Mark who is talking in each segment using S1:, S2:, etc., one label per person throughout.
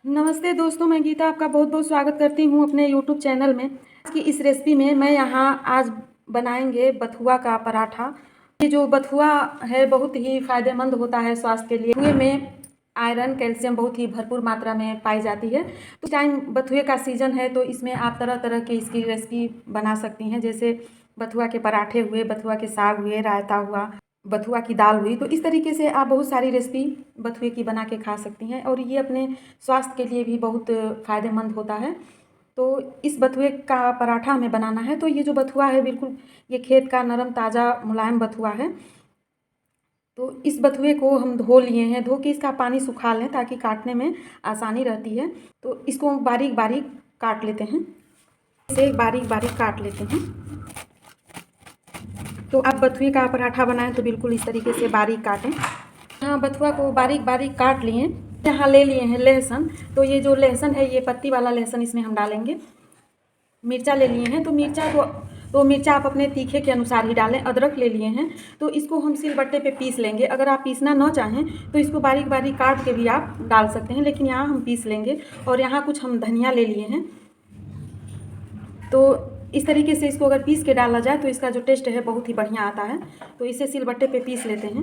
S1: नमस्ते दोस्तों, मैं गीता आपका बहुत बहुत स्वागत करती हूँ अपने YouTube चैनल में। आज की इस रेसिपी में मैं यहाँ आज बनाएंगे बथुआ का पराठा। ये जो बथुआ है बहुत ही फ़ायदेमंद होता है स्वास्थ्य के लिए। बथुए में आयरन कैल्शियम बहुत ही भरपूर मात्रा में पाई जाती है। तो टाइम बथुए का सीज़न है तो इसमें आप तरह तरह की इसकी रेसिपी बना सकती हैं, जैसे बथुआ के पराठे हुए, बथुआ के साग हुए, रायता हुआ, बथुआ की दाल हुई। तो इस तरीके से आप बहुत सारी रेसिपी बथुए की बना के खा सकती हैं और ये अपने स्वास्थ्य के लिए भी बहुत फ़ायदेमंद होता है। तो इस बथुए का पराठा हमें बनाना है। तो ये जो बथुआ है बिल्कुल ये खेत का नरम ताज़ा मुलायम बथुआ है। तो इस बथुए को हम धो लिए हैं, धो के इसका पानी सुखा लें ताकि काटने में आसानी रहती है। तो इसको बारीक बारीक काट लेते हैं, इसे बारीक बारीक काट लेते हैं। तो आप बथुए का पराठा बनाएं तो बिल्कुल इस तरीके से बारीक काटें। यहाँ बथुआ को बारीक बारीक काट लिए। यहाँ ले लिए हैं लहसुन। तो ये जो लहसुन है ये पत्ती वाला लहसुन इसमें हम डालेंगे। मिर्चा ले लिए हैं, तो मिर्चा आप अपने तीखे के अनुसार ही डालें। अदरक ले लिए हैं, तो इसको हम सिलबट्टे पे पीस लेंगे। अगर आप पीसना ना चाहें तो इसको बारीक बारीक काट के भी आप डाल सकते हैं, लेकिन यहाँ हम पीस लेंगे। और यहाँ कुछ हम धनिया ले लिए हैं। तो इस तरीके से इसको अगर पीस के डाला जाए तो इसका जो टेस्ट है बहुत ही बढ़िया आता है। तो इसे सिलबट्टे पे पीस लेते हैं।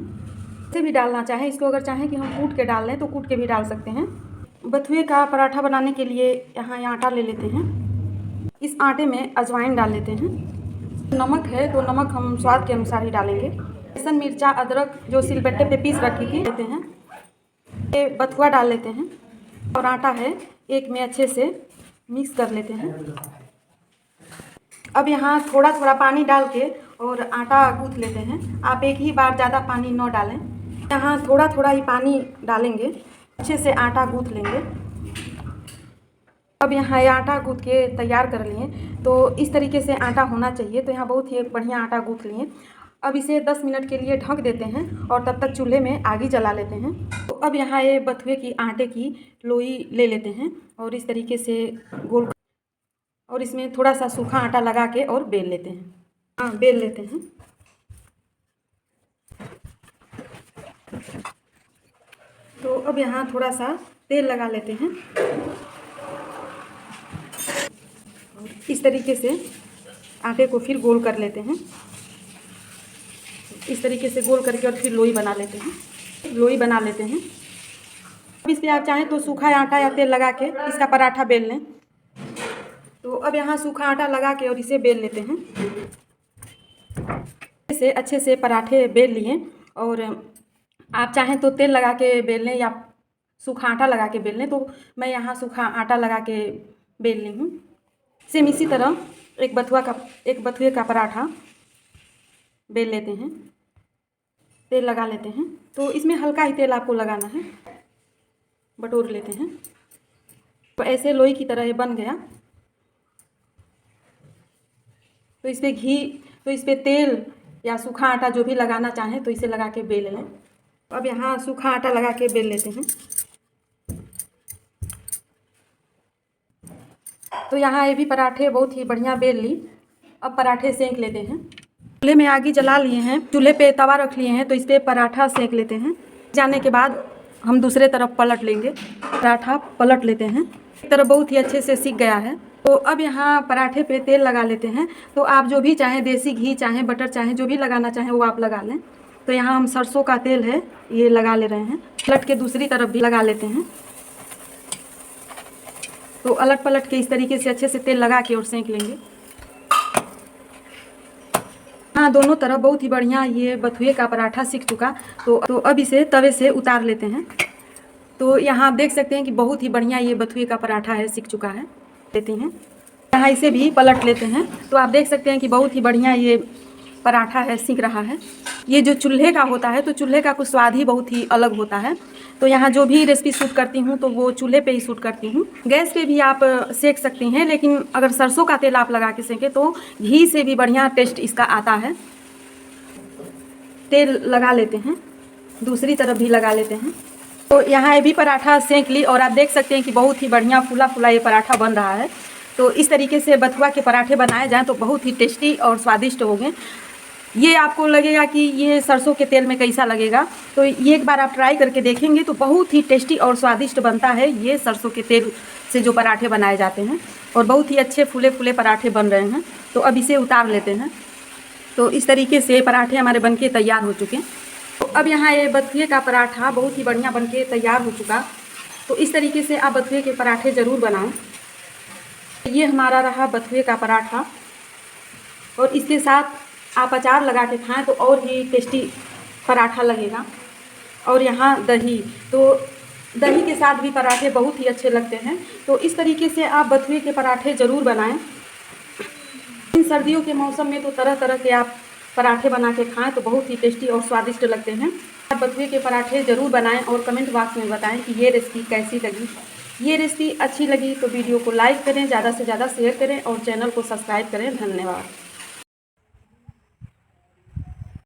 S1: इसे भी डालना चाहें, इसको अगर चाहें कि हम कूट के डाल लें तो कूट के भी डाल सकते हैं। बथुए का पराठा बनाने के लिए यहाँ ये आटा ले लेते हैं। इस आटे में अजवाइन डाल लेते हैं। नमक है तो नमक हम स्वाद के अनुसार ही डालेंगे। लहसुन, मिर्चा, अदरक जो सिलबट्टे पे पीस रखी थी लेते हैं। ये बथुआ डाल लेते हैं और आटा है एक में अच्छे से मिक्स कर लेते हैं। अब यहाँ थोड़ा थोड़ा पानी डाल के और आटा गूँथ लेते हैं। आप एक ही बार ज़्यादा पानी न डालें, यहाँ थोड़ा थोड़ा ही पानी डालेंगे, अच्छे से आटा गूँथ लेंगे। अब यहाँ ये आटा गूँथ के तैयार कर लिए। तो इस तरीके से आटा होना चाहिए। तो यहाँ बहुत ही बढ़िया आटा गूँथ लिए। अब इसे 10 मिनट के लिए ढक देते हैं और तब तक चूल्हे में आगी जला लेते हैं। तो अब यहाँ ये बथुए की आटे की लोई ले लेते हैं और इस तरीके से गोल, और इसमें थोड़ा सा सूखा आटा लगा के और बेल लेते हैं। हाँ, बेल लेते हैं। तो अब यहाँ थोड़ा सा तेल लगा लेते हैं। इस तरीके से आटे को फिर गोल कर लेते हैं। इस तरीके से गोल करके और फिर लोई बना लेते हैं। लोई बना लेते हैं। अब इस पर आप चाहें तो सूखा आटा या तेल लगा के इसका पराठा बेल लें। तो अब यहाँ सूखा आटा लगा के और इसे बेल लेते हैं। इसे अच्छे से पराठे बेल लिए। और आप चाहें तो तेल लगा के बेल लें या सूखा आटा लगा के बेल लें। तो मैं यहाँ सूखा आटा लगा के बेल ली हूँ। सेम इसी तरह एक बथुए का पराठा बेल लेते हैं। तेल लगा लेते हैं। तो इसमें हल्का ही तेल आपको लगाना है। बटोर लेते हैं। तो ऐसे लोई की तरह ये बन गया। तो इस पर तेल या सूखा आटा जो भी लगाना चाहें तो इसे लगा के बेल लें। अब यहाँ सूखा आटा लगा के बेल लेते हैं। तो यहाँ ये भी पराठे बहुत ही बढ़िया बेल ली। अब पराठे सेंक लेते हैं। चूल्हे में आगी जला लिए हैं, चूल्हे पे तवा रख लिए हैं। तो इस पर पराठा सेंक लेते हैं। जाने के बाद हम दूसरे तरफ पलट लेंगे। पराठा पलट लेते हैं। एक तरफ बहुत ही अच्छे से सिक गया है। तो अब यहाँ पराठे पे तेल लगा लेते हैं। तो आप जो भी चाहें, देसी घी चाहें, बटर चाहें, जो भी लगाना चाहें वो आप लगा लें। तो यहाँ हम सरसों का तेल है ये लगा ले रहे हैं। पलट के दूसरी तरफ भी लगा लेते हैं। तो अलट पलट के इस तरीके से अच्छे से तेल लगा के और सेंक लेंगे। हाँ, दोनों तरफ बहुत ही बढ़िया ये बथुए का पराठा सिक चुका। तो अब इसे तवे से उतार लेते हैं। तो यहाँ आप देख सकते हैं कि बहुत ही बढ़िया ये बथुए का पराठा है, सिक चुका है। लेते हैं यहाँ इसे भी पलट लेते हैं। तो आप देख सकते हैं कि बहुत ही बढ़िया ये पराठा है, सिक रहा है। ये जो चूल्हे का होता है तो चूल्हे का कुछ स्वाद ही बहुत ही अलग होता है। तो यहाँ जो भी रेसिपी शूट करती हूँ तो वो चूल्हे पे ही शूट करती हूँ। गैस पे भी आप सेक सकती हैं, लेकिन अगर सरसों का तेल आप लगा के सेकें तो घी से भी बढ़िया टेस्ट इसका आता है। तेल लगा लेते हैं, दूसरी तरफ भी लगा लेते हैं। तो यहाँ ये भी पराठा सेंक ली और आप देख सकते हैं कि बहुत ही बढ़िया फूला फूला ये पराठा बन रहा है। तो इस तरीके से बथुआ के पराठे बनाए जाएँ तो बहुत ही टेस्टी और स्वादिष्ट होंगे। ये आपको लगेगा कि ये सरसों के तेल में कैसा लगेगा, तो ये एक बार आप ट्राई करके देखेंगे तो बहुत ही टेस्टी और स्वादिष्ट बनता है ये सरसों के तेल से जो पराठे बनाए जाते हैं, और बहुत ही अच्छे फूले फूले पराठे बन रहे हैं। तो अब इसे उतार लेते हैं। तो इस तरीके से पराठे हमारे बनके तैयार हो चुके हैं। तो अब यहाँ ये बथुए का पराठा बहुत ही बढ़िया बनके तैयार हो चुका। तो इस तरीके से आप बथुए के पराठे ज़रूर बनाएं। ये हमारा रहा बथुए का पराठा, और इसके साथ आप अचार लगा के खाएं तो और ही टेस्टी पराठा लगेगा। और यहाँ दही, तो दही के साथ भी पराठे बहुत ही अच्छे लगते हैं। तो इस तरीके से आप बथुए के पराठे ज़रूर बनाएं। इन सर्दियों के मौसम में तो तरह तरह के आप पराठे बना के खाएं तो बहुत ही टेस्टी और स्वादिष्ट लगते हैं। आप बथुए के पराठे ज़रूर बनाएं और कमेंट बॉक्स में बताएं कि ये रेसिपी कैसी लगी। ये रेसिपी अच्छी लगी तो वीडियो को लाइक करें, ज़्यादा से ज़्यादा शेयर करें और चैनल को सब्सक्राइब करें। धन्यवाद।